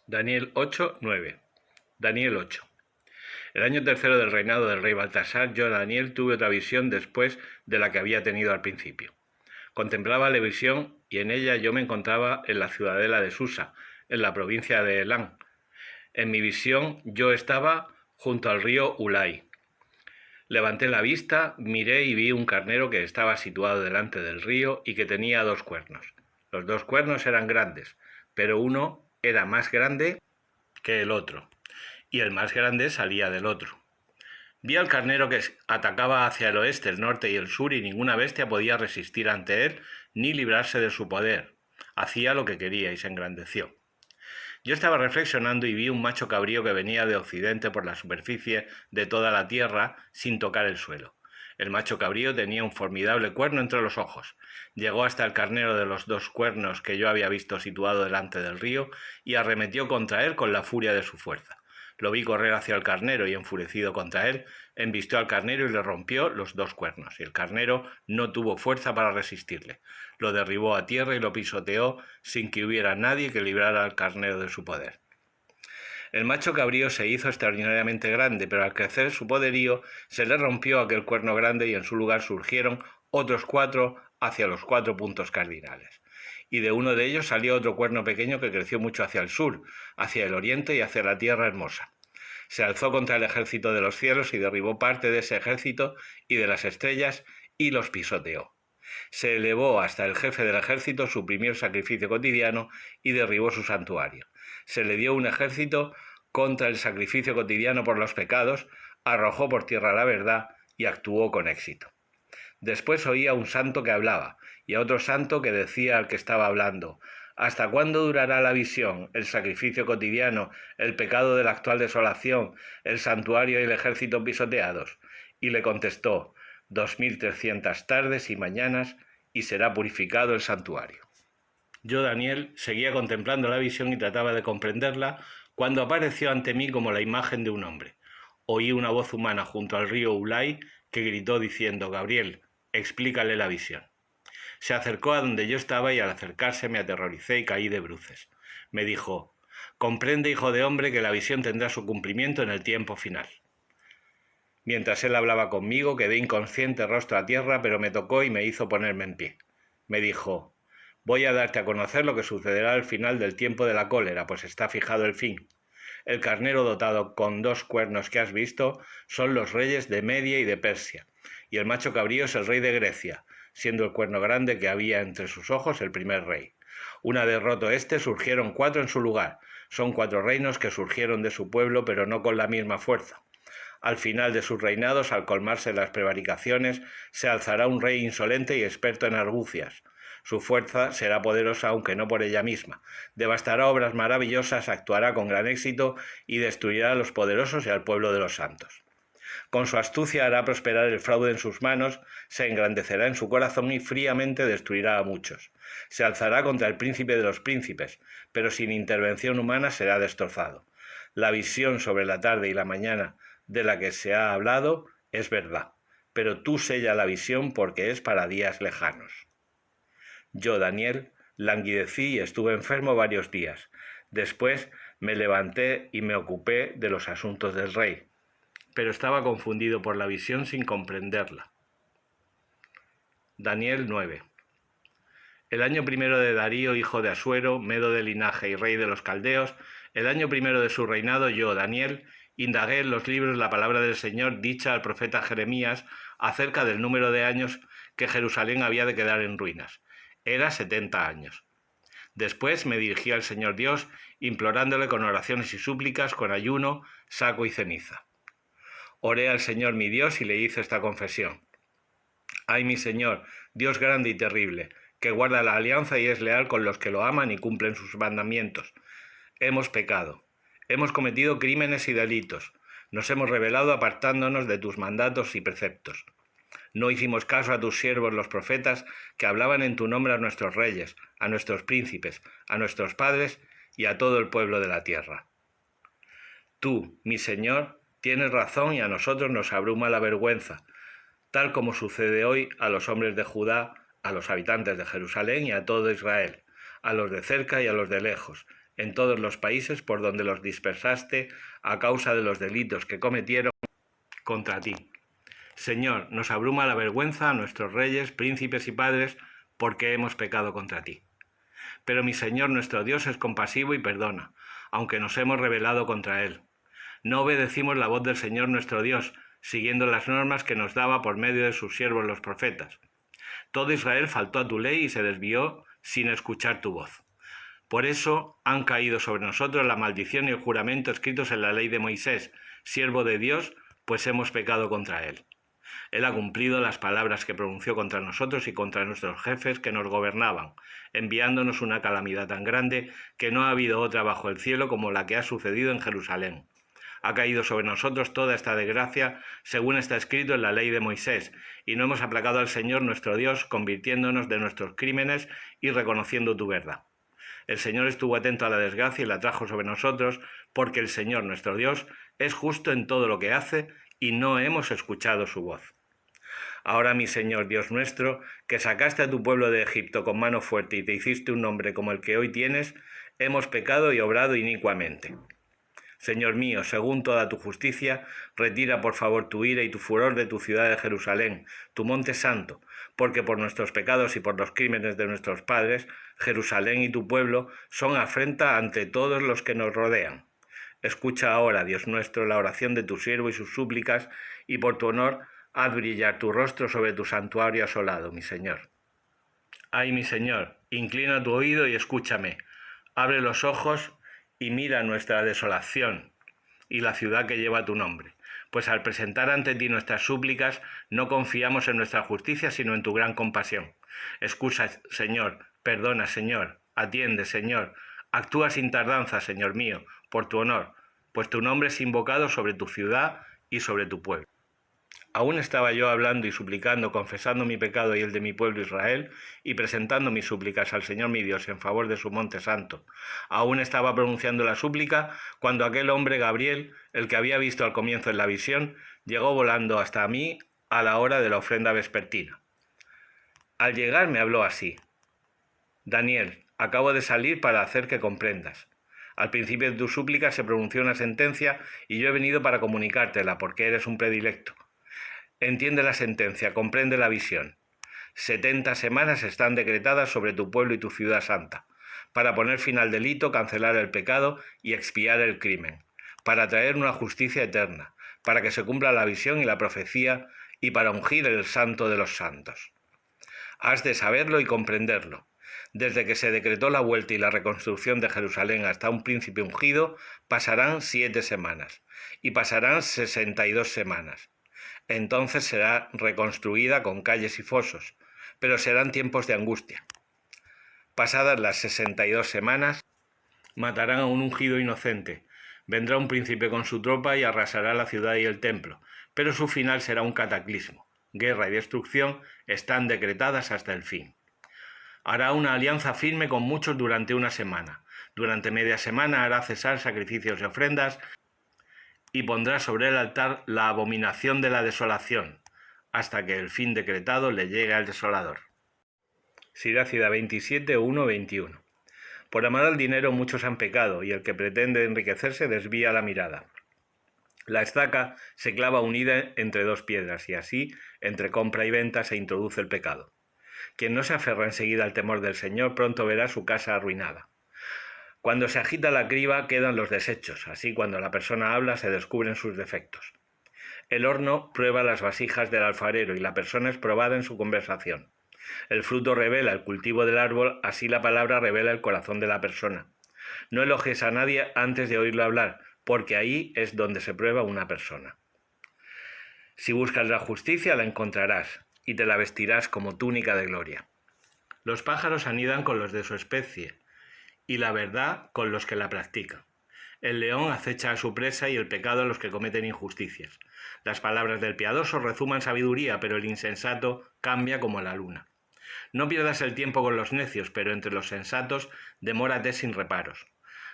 Daniel 8, 9. Daniel 8. El año tercero del reinado del rey Baltasar, yo, Daniel, tuve otra visión después de la que había tenido al principio. Contemplaba la visión y en ella yo me encontraba en la ciudadela de Susa, en la provincia de Elán. En mi visión yo estaba junto al río Ulai. Levanté la vista, miré y vi un carnero que estaba situado delante del río y que tenía 2 cuernos. Los 2 cuernos eran grandes, pero uno era más grande que el otro, y el más grande salía del otro. Vi al carnero que atacaba hacia el oeste, el norte y el sur, y ninguna bestia podía resistir ante él ni librarse de su poder. Hacía lo que quería y se engrandeció. Yo estaba reflexionando y vi un macho cabrío que venía de occidente por la superficie de toda la tierra sin tocar el suelo. El macho cabrío tenía un formidable cuerno entre los ojos. Llegó hasta el carnero de los 2 cuernos que yo había visto situado delante del río y arremetió contra él con la furia de su fuerza. Lo vi correr hacia el carnero y, enfurecido contra él, embistió al carnero y le rompió los 2 cuernos, y el carnero no tuvo fuerza para resistirle. Lo derribó a tierra y lo pisoteó sin que hubiera nadie que librara al carnero de su poder. El macho cabrío se hizo extraordinariamente grande, pero al crecer su poderío se le rompió aquel cuerno grande y en su lugar surgieron otros 4 hacia los 4 puntos cardinales. Y de uno de ellos salió otro cuerno pequeño que creció mucho hacia el sur, hacia el oriente y hacia la tierra hermosa. Se alzó contra el ejército de los cielos y derribó parte de ese ejército y de las estrellas y los pisoteó. Se elevó hasta el jefe del ejército, suprimió el sacrificio cotidiano y derribó su santuario. Se le dio un ejército contra el sacrificio cotidiano por los pecados, arrojó por tierra la verdad y actuó con éxito. Después oí a un santo que hablaba y a otro santo que decía al que estaba hablando: ¿hasta cuándo durará la visión, el sacrificio cotidiano, el pecado de la actual desolación, el santuario y el ejército pisoteados? Y le contestó: 2300 tardes y mañanas, y será purificado el santuario. Yo, Daniel, seguía contemplando la visión y trataba de comprenderla cuando apareció ante mí como la imagen de un hombre. Oí una voz humana junto al río Ulai que gritó diciendo: Gabriel, explícale la visión. Se acercó a donde yo estaba y al acercarse me aterroricé y caí de bruces. Me dijo: comprende, hijo de hombre, que la visión tendrá su cumplimiento en el tiempo final. Mientras él hablaba conmigo, quedé inconsciente rostro a tierra, pero me tocó y me hizo ponerme en pie. Me dijo: voy a darte a conocer lo que sucederá al final del tiempo de la cólera, pues está fijado el fin. El carnero dotado con 2 cuernos que has visto son los reyes de Media y de Persia, y el macho cabrío es el rey de Grecia, siendo el cuerno grande que había entre sus ojos el primer rey. Una vez roto este, surgieron 4 en su lugar. Son 4 reinos que surgieron de su pueblo, pero no con la misma fuerza. Al final de sus reinados, al colmarse las prevaricaciones, se alzará un rey insolente y experto en argucias. Su fuerza será poderosa, aunque no por ella misma. Devastará obras maravillosas, actuará con gran éxito y destruirá a los poderosos y al pueblo de los santos. Con su astucia hará prosperar el fraude en sus manos, se engrandecerá en su corazón y fríamente destruirá a muchos. Se alzará contra el príncipe de los príncipes, pero sin intervención humana será destrozado. La visión sobre la tarde y la mañana de la que se ha hablado es verdad, pero tú sella la visión porque es para días lejanos. Yo, Daniel, languidecí y estuve enfermo varios días. Después me levanté y me ocupé de los asuntos del rey, pero estaba confundido por la visión sin comprenderla. Daniel 9. El año primero de Darío, hijo de Asuero, medo de linaje y rey de los caldeos, el año primero de su reinado, yo, Daniel, indagué en los libros la palabra del Señor dicha al profeta Jeremías acerca del número de años que Jerusalén había de quedar en ruinas. Era 70 años. Después me dirigí al Señor Dios, implorándole con oraciones y súplicas, con ayuno, saco y ceniza. Oré al Señor mi Dios y le hice esta confesión: ay, mi Señor, Dios grande y terrible, que guarda la alianza y es leal con los que lo aman y cumplen sus mandamientos. Hemos pecado, hemos cometido crímenes y delitos, nos hemos rebelado apartándonos de tus mandatos y preceptos. No hicimos caso a tus siervos los profetas, que hablaban en tu nombre a nuestros reyes, a nuestros príncipes, a nuestros padres y a todo el pueblo de la tierra. Tú, mi Señor, tienes razón y a nosotros nos abruma la vergüenza, tal como sucede hoy a los hombres de Judá, a los habitantes de Jerusalén y a todo Israel, a los de cerca y a los de lejos, en todos los países por donde los dispersaste a causa de los delitos que cometieron contra ti. Señor, nos abruma la vergüenza a nuestros reyes, príncipes y padres porque hemos pecado contra ti. Pero mi Señor nuestro Dios es compasivo y perdona, aunque nos hemos rebelado contra Él. No obedecimos la voz del Señor nuestro Dios, siguiendo las normas que nos daba por medio de sus siervos los profetas. Todo Israel faltó a tu ley y se desvió sin escuchar tu voz. Por eso han caído sobre nosotros la maldición y el juramento escritos en la ley de Moisés, siervo de Dios, pues hemos pecado contra Él. Él ha cumplido las palabras que pronunció contra nosotros y contra nuestros jefes que nos gobernaban, enviándonos una calamidad tan grande que no ha habido otra bajo el cielo como la que ha sucedido en Jerusalén. Ha caído sobre nosotros toda esta desgracia, según está escrito en la ley de Moisés, y no hemos aplacado al Señor nuestro Dios, convirtiéndonos de nuestros crímenes y reconociendo tu verdad. El Señor estuvo atento a la desgracia y la trajo sobre nosotros, porque el Señor nuestro Dios es justo en todo lo que hace, y no hemos escuchado su voz. Ahora, mi Señor Dios nuestro, que sacaste a tu pueblo de Egipto con mano fuerte y te hiciste un nombre como el que hoy tienes, hemos pecado y obrado inicuamente. Señor mío, según toda tu justicia, retira por favor tu ira y tu furor de tu ciudad de Jerusalén, tu monte santo, porque por nuestros pecados y por los crímenes de nuestros padres, Jerusalén y tu pueblo son afrenta ante todos los que nos rodean. Escucha ahora, Dios nuestro, la oración de tu siervo y sus súplicas, y por tu honor, haz brillar tu rostro sobre tu santuario asolado, mi Señor. Ay, mi Señor, inclina tu oído y escúchame. Abre los ojos y mira nuestra desolación y la ciudad que lleva tu nombre. Pues al presentar ante ti nuestras súplicas, no confiamos en nuestra justicia, sino en tu gran compasión. Escucha, Señor, perdona, Señor, atiende, Señor. Actúa sin tardanza, Señor mío, por tu honor, pues tu nombre es invocado sobre tu ciudad y sobre tu pueblo. Aún estaba yo hablando y suplicando, confesando mi pecado y el de mi pueblo Israel, y presentando mis súplicas al Señor mi Dios en favor de su monte santo. Aún estaba pronunciando la súplica, cuando aquel hombre Gabriel, el que había visto al comienzo en la visión, llegó volando hasta mí a la hora de la ofrenda vespertina. Al llegar me habló así: Daniel, acabo de salir para hacer que comprendas. Al principio de tu súplica se pronunció una sentencia y yo he venido para comunicártela, porque eres un predilecto. Entiende la sentencia, comprende la visión. 70 semanas están decretadas sobre tu pueblo y tu ciudad santa, para poner fin al delito, cancelar el pecado y expiar el crimen, para traer una justicia eterna, para que se cumpla la visión y la profecía, y para ungir el santo de los santos. Has de saberlo y comprenderlo. Desde que se decretó la vuelta y la reconstrucción de Jerusalén hasta un príncipe ungido, pasarán 7 semanas, y pasarán 62 semanas. Entonces será reconstruida con calles y fosos, pero serán tiempos de angustia. Pasadas las 62 semanas, matarán a un ungido inocente. Vendrá un príncipe con su tropa y arrasará la ciudad y el templo, pero su final será un cataclismo. Guerra y destrucción están decretadas hasta el fin. Hará una alianza firme con muchos durante una semana. Durante media semana hará cesar sacrificios y ofrendas, y pondrá sobre el altar la abominación de la desolación, hasta que el fin decretado le llegue al desolador. Sirácida 27, 1, 21. Por amar al dinero muchos han pecado, y el que pretende enriquecerse desvía la mirada. La estaca se clava unida entre dos piedras, y así, entre compra y venta, se introduce el pecado. Quien no se aferra enseguida al temor del Señor, pronto verá su casa arruinada. Cuando se agita la criba quedan los desechos, así cuando la persona habla se descubren sus defectos. El horno prueba las vasijas del alfarero y la persona es probada en su conversación. El fruto revela el cultivo del árbol, así la palabra revela el corazón de la persona. No elogies a nadie antes de oírlo hablar, porque ahí es donde se prueba una persona. Si buscas la justicia la encontrarás, y te la vestirás como túnica de gloria. Los pájaros anidan con los de su especie, y la verdad con los que la practican. El león acecha a su presa y el pecado a los que cometen injusticias. Las palabras del piadoso rezuman sabiduría, pero el insensato cambia como la luna. No pierdas el tiempo con los necios, pero entre los sensatos demórate sin reparos.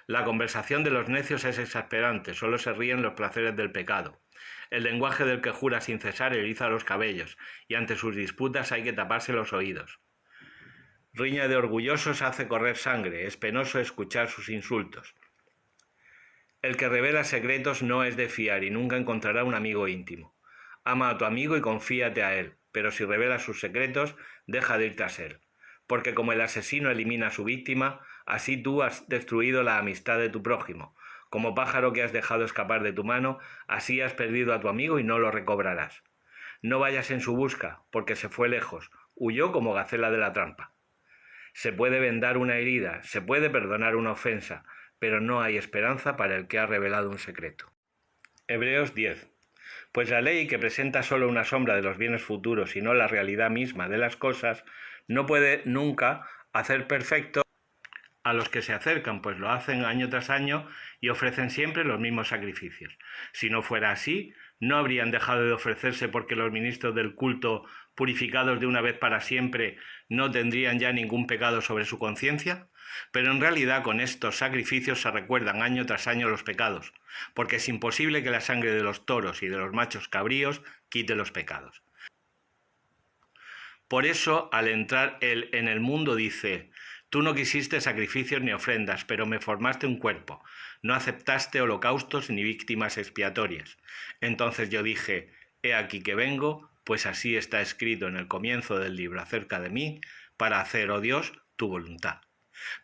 La conversación de los necios es exasperante, solo se ríen los placeres del pecado. El lenguaje del que jura sin cesar eriza los cabellos, y ante sus disputas hay que taparse los oídos. Riña de orgullosos hace correr sangre, es penoso escuchar sus insultos. El que revela secretos no es de fiar y nunca encontrará un amigo íntimo. Ama a tu amigo y confíate a él, pero si revela sus secretos, deja de ir tras él. Porque como el asesino elimina a su víctima, así tú has destruido la amistad de tu prójimo. Como pájaro que has dejado escapar de tu mano, así has perdido a tu amigo y no lo recobrarás. No vayas en su busca, porque se fue lejos, huyó como gacela de la trampa. Se puede vendar una herida, se puede perdonar una ofensa, pero no hay esperanza para el que ha revelado un secreto. Hebreos 10. Pues la ley, que presenta solo una sombra de los bienes futuros y no la realidad misma de las cosas, no puede nunca hacer perfecto a los que se acercan, pues lo hacen año tras año y ofrecen siempre los mismos sacrificios. Si no fuera así, ¿no habrían dejado de ofrecerse porque los ministros del culto, purificados de una vez para siempre, no tendrían ya ningún pecado sobre su conciencia? Pero en realidad con estos sacrificios se recuerdan año tras año los pecados, porque es imposible que la sangre de los toros y de los machos cabríos quite los pecados. Por eso, al entrar él en el mundo, dice: Tú no quisiste sacrificios ni ofrendas, pero me formaste un cuerpo. No aceptaste holocaustos ni víctimas expiatorias. Entonces yo dije: He aquí que vengo, pues así está escrito en el comienzo del libro acerca de mí, para hacer, oh Dios, tu voluntad.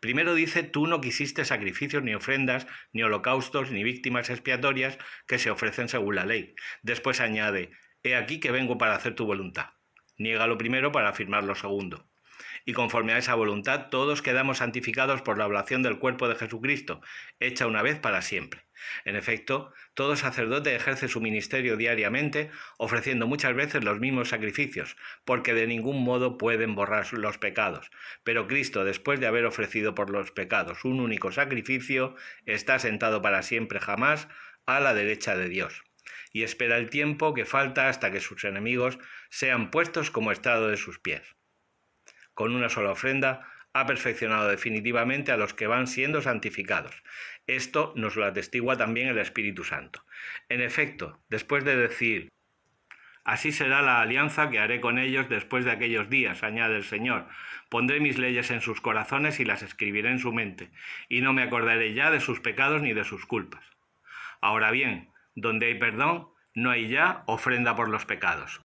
Primero dice: Tú no quisiste sacrificios ni ofrendas, ni holocaustos, ni víctimas expiatorias que se ofrecen según la ley. Después añade: He aquí que vengo para hacer tu voluntad. Niega lo primero para afirmar lo segundo. Y conforme a esa voluntad, todos quedamos santificados por la oblación del cuerpo de Jesucristo, hecha una vez para siempre. En efecto, todo sacerdote ejerce su ministerio diariamente, ofreciendo muchas veces los mismos sacrificios, porque de ningún modo pueden borrar los pecados. Pero Cristo, después de haber ofrecido por los pecados un único sacrificio, está sentado para siempre jamás a la derecha de Dios, y espera el tiempo que falta hasta que sus enemigos sean puestos como estrado de sus pies. Con una sola ofrenda ha perfeccionado definitivamente a los que van siendo santificados. Esto nos lo atestigua también el Espíritu Santo. En efecto, después de decir: Así será la alianza que haré con ellos después de aquellos días, añade el Señor. Pondré mis leyes en sus corazones y las escribiré en su mente, y no me acordaré ya de sus pecados ni de sus culpas. Ahora bien, donde hay perdón, no hay ya ofrenda por los pecados.